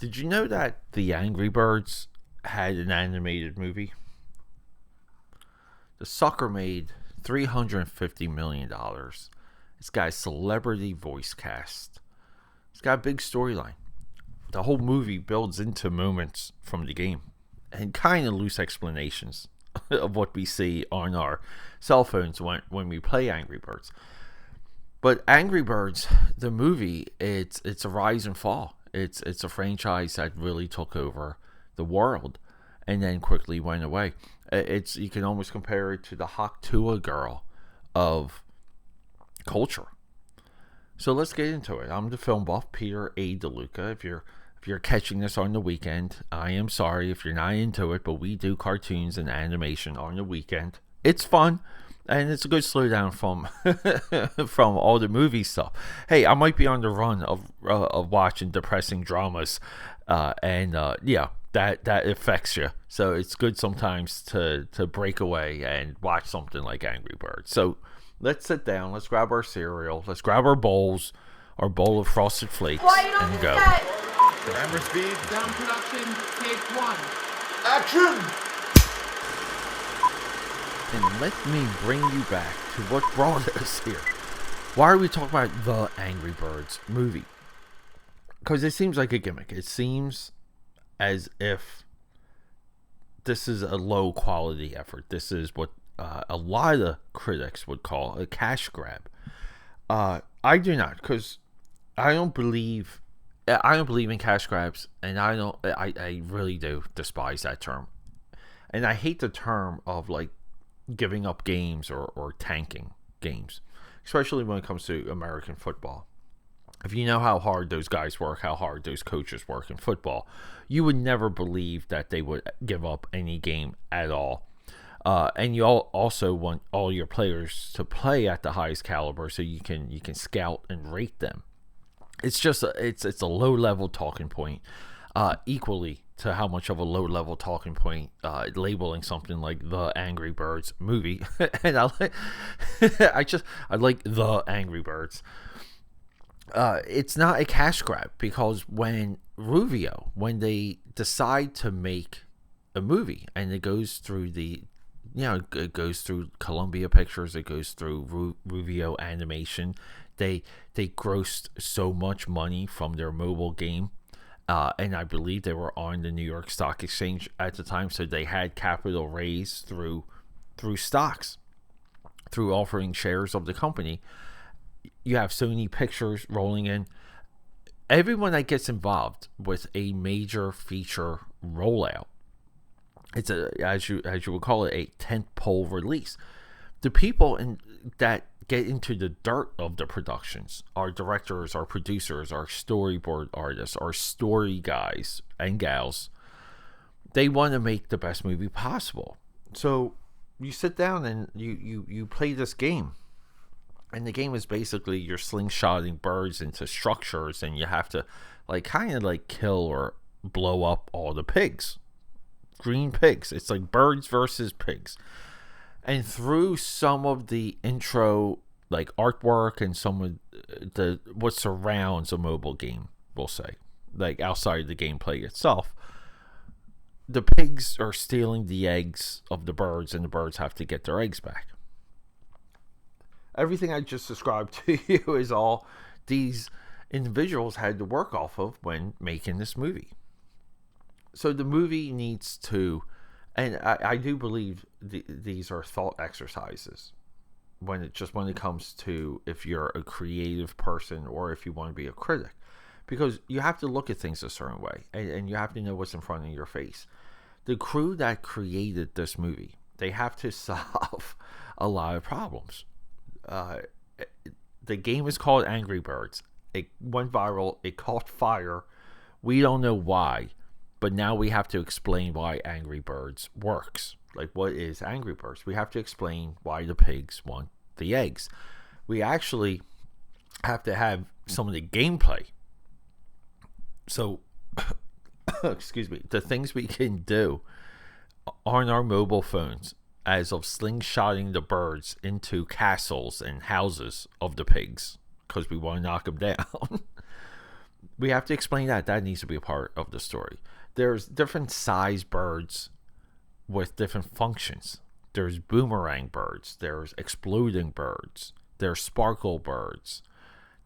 Did you know that the Angry Birds had an animated movie? The sucker made $350 million. It's got a celebrity voice cast. It's got a big storyline. The whole movie builds into moments from the game and kind of loose explanations of what we see on our cell phones when we play Angry Birds. But Angry Birds, the movie, it's a rise and fall. It's a franchise that really took over the world and then quickly went away. You can almost compare it to the Haktua girl of culture. So let's get into it. I'm the film buff, Peter A. DeLuca. If you're catching this on the weekend, I am sorry if you're not into it, but we do cartoons and animation on the weekend. It's fun, and it's a good slowdown from from all the movie stuff. Hey, I might be on the run of watching depressing dramas, yeah, that affects you. So it's good sometimes to break away and watch something like Angry Birds. So let's sit down. Let's grab our cereal. Let's grab our bowls, our bowl of Frosted Flakes, and go. Camera speed. Sound production, take 1. Action! And let me bring you back to what brought us here. Why are we talking about the Angry Birds movie? Because it seems like a gimmick. It seems as if this is a low quality effort. This is what a lot of critics would call a cash grab. I do not, because I don't believe in cash grabs, and I really do despise that term. And I hate the term of like giving up games or tanking games, especially when it comes to American football. If you know how hard those guys work, how hard those coaches work in football, you would never believe that they would give up any game at all. And you also want all your players to play at the highest caliber so you can scout and rate them. It's just it's a low level talking point, equally to how much of a low level talking point labeling something like the Angry Birds movie. And I like the Angry Birds. It's not a cash grab, because when Rovio, when they decide to make a movie and it goes through it goes through Columbia Pictures, it goes through Rovio Animation, they grossed so much money from their mobile game, and I believe they were on the New York Stock Exchange at the time, so they had capital raised through stocks, through offering shares of the company. You have Sony Pictures rolling in. Everyone that gets involved with a major feature rollout, it's as you would call it, a tentpole release. The people that get into the dirt of the productions, our directors, our producers, our storyboard artists, our story guys and gals, they want to make the best movie possible. So you sit down and you play this game. And the game is basically you're slingshotting birds into structures, and you have to kind of kill or blow up all the pigs. Green pigs. It's like birds versus pigs. And through some of the intro artwork and some of the what surrounds a mobile game, we'll say, outside of the gameplay itself, the pigs are stealing the eggs of the birds, and the birds have to get their eggs back. Everything I just described to you is all these individuals had to work off of when making this movie. So the movie needs to, and I do believe these are thought exercises when it comes to if you're a creative person or if you want to be a critic, because you have to look at things a certain way, and you have to know what's in front of your face. The crew that created this movie, they have to solve a lot of problems. The game is called Angry Birds. It went viral. It caught fire. We don't know why, but now we have to explain why Angry Birds works. What is Angry Birds? We have to explain why the pigs want the eggs. We actually have to have some of the gameplay. So, excuse me, the things we can do on our mobile phones as of slingshotting the birds into castles and houses of the pigs, because we want to knock them down. we have to explain that. That needs to be a part of the story. There's different size birds with different functions. There's boomerang birds. There's exploding birds. There's sparkle birds.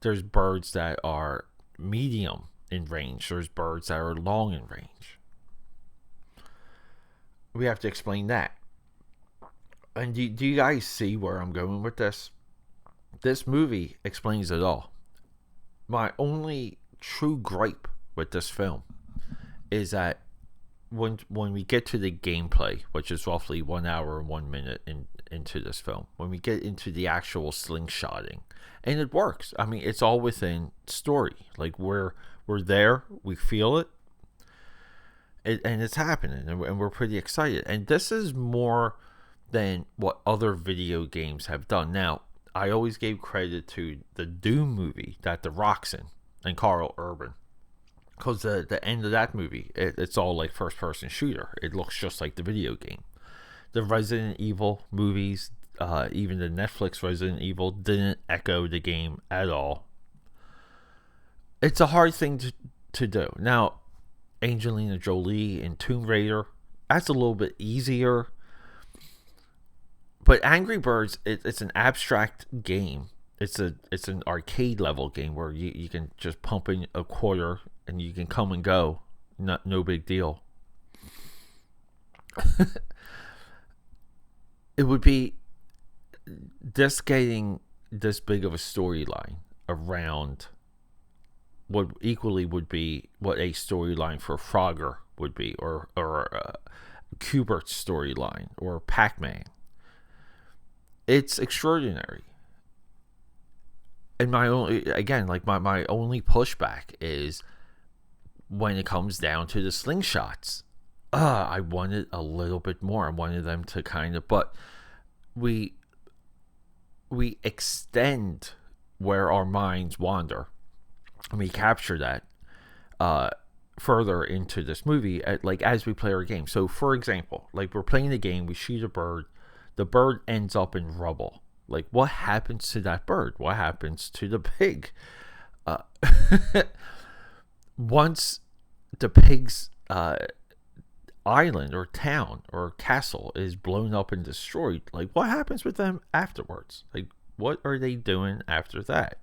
There's birds that are medium in range. There's birds that are long in range. We have to explain that. And do you guys see where I'm going with this? This movie explains it all. My only true gripe with this film is that when we get to the gameplay, which is roughly 1 hour and 1 minute into this film, when we get into the actual slingshotting, and it works. I mean, it's all within story. Like we're there, we feel it, and it's happening, and we're pretty excited. And this is more than what other video games have done. Now, I always gave credit to the Doom movie that The Rock's in and Carl Urban, because the end of that movie, it's all like first person shooter. It looks just like the video game. The Resident Evil movies, even the Netflix Resident Evil, didn't echo the game at all. It's a hard thing to do. Now, Angelina Jolie in Tomb Raider, that's a little bit easier. But Angry Birds, it's an abstract game. It's an arcade level game where you can just pump in a quarter and you can come and go. No big deal. It would be this getting this big of a storyline around what equally would be what a storyline for Frogger would be, or Kubert's storyline, or Pac-Man. It's extraordinary. And my only pushback is when it comes down to the slingshots. I wanted a little bit more. I wanted them to kind of, but we extend where our minds wander, and we capture that further into this movie as we play our game. So, for example, like we're playing the game, we shoot a bird. The bird ends up in rubble. Like, what happens to that bird? What happens to the pig? Once the pig's island or town or castle is blown up and destroyed, like, what happens with them afterwards? Like, what are they doing after that?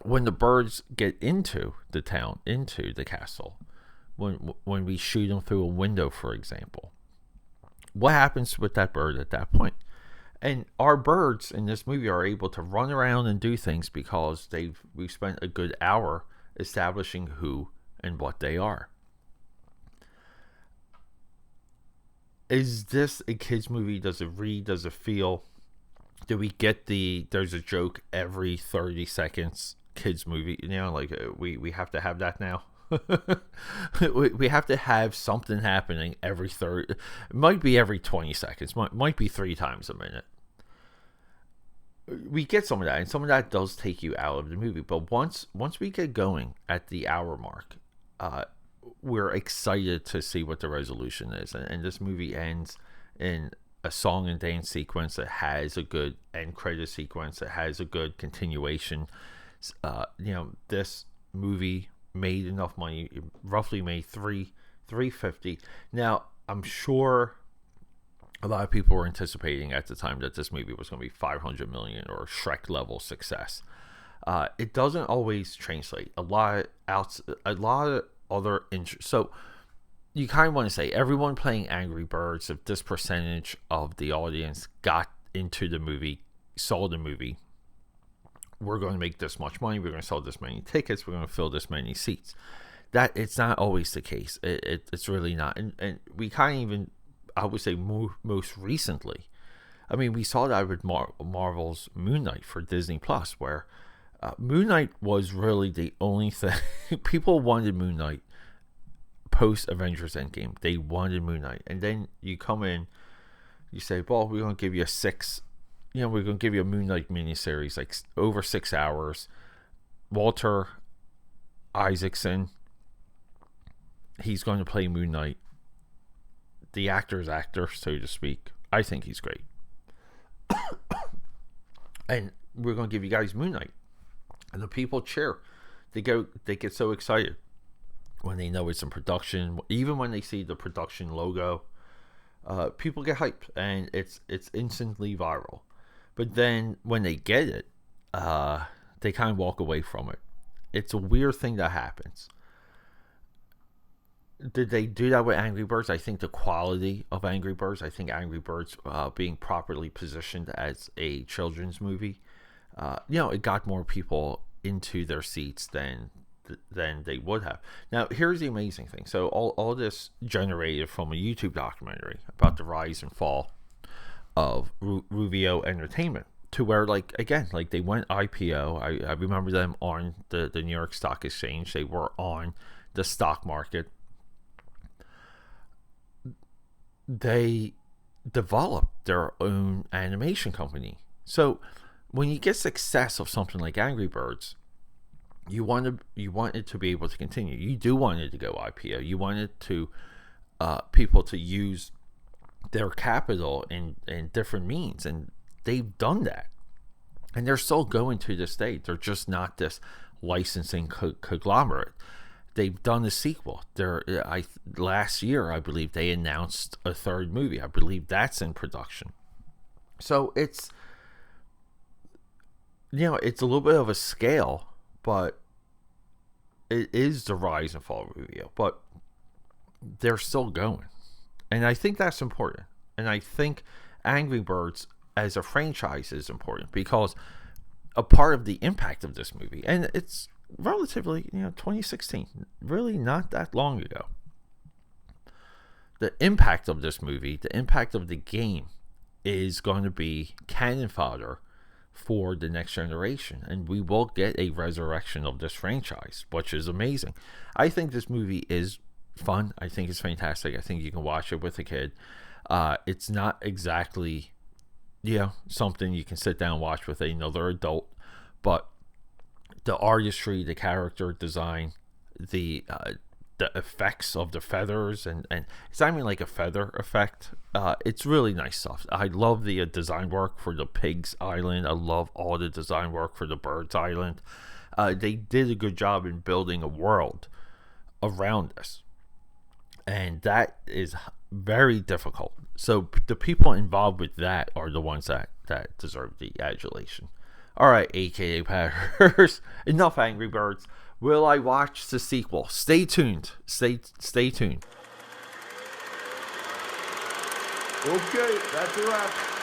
When the birds get into the town, into the castle, when we shoot them through a window, for example, what happens with that bird at that point? And our birds in this movie are able to run around and do things because we've spent a good hour establishing who and what they are. Is this a kids movie? Does it read? Does it feel? Do we get there's a joke every 30 seconds kids movie? You know, like we have to have that now. we have to have something happening every 30. It might be every 20 seconds. Might be 3 times a minute. We get some of that, and some of that does take you out of the movie. But once we get going at the hour mark, we're excited to see what the resolution is. And this movie ends in a song and dance sequence that has a good end credit sequence, that has a good continuation. This movie made enough money, roughly made $350. Now, I'm sure a lot of people were anticipating at the time that this movie was going to be $500 million or Shrek level success. It doesn't always translate. A lot of other so you kind of want to say everyone playing Angry Birds, if this percentage of the audience got into the movie, saw the movie, we're going to make this much money, we're going to sell this many tickets, we're going to fill this many seats. That it's not always the case. It's really not. And we kind of even, I would say most recently, I mean, we saw that with Marvel's Moon Knight for Disney Plus, where Moon Knight was really the only thing. People wanted Moon Knight post Avengers Endgame. They wanted Moon Knight. And then you come in, you say, well, we're going to give you we're going to give you a Moon Knight miniseries, like over 6 hours. Walter Isaacson, he's going to play Moon Knight. The actor's actor, so to speak. I think he's great. And we're going to give you guys Moon Knight. And the people cheer. They get so excited when they know it's in production. Even when they see the production logo, people get hyped, and it's instantly viral. But then when they get it, they kind of walk away from it. It's a weird thing that happens. Did they do that with Angry Birds? I think the quality of Angry Birds, I think Angry Birds being properly positioned as a children's movie, it got more people into their seats than they would have. Now, here's the amazing thing. So all this generated from a YouTube documentary about the rise and fall of Rovio Entertainment, to where, they went IPO. I remember them on the New York Stock Exchange. They were on the stock market. They developed their own animation company. So when you get success of something like Angry Birds, you want it to be able to continue. You do want it to go IPO. You want it to people to use their capital in different means, and they've done that, and they're still going to this day. They're just not this licensing conglomerate. They've done a sequel. Last year, I believe, they announced a third movie. I believe that's in production. So it's a little bit of a scale, but it is the rise and fall of Rubio. But they're still going, and I think that's important. And I think Angry Birds as a franchise is important, because a part of the impact of this movie, and it's relatively 2016, really not that long ago, the impact of this movie, the impact of the game, is going to be cannon fodder for the next generation, and we will get a resurrection of this franchise, which is amazing. I think this movie is fun. I think it's fantastic. I think you can watch it with a kid. It's not exactly something you can sit down and watch with another adult, but the artistry, the character design, the effects of the feathers, and it's not even like a feather effect. It's really nice stuff. I love the design work for the Pig's Island. I love all the design work for the Bird's Island. They did a good job in building a world around this, and that is very difficult. So the people involved with that are the ones that deserve the adulation. All right, AKA Patters, enough Angry Birds. Will I watch the sequel? Stay tuned. Stay tuned. Okay, that's a wrap.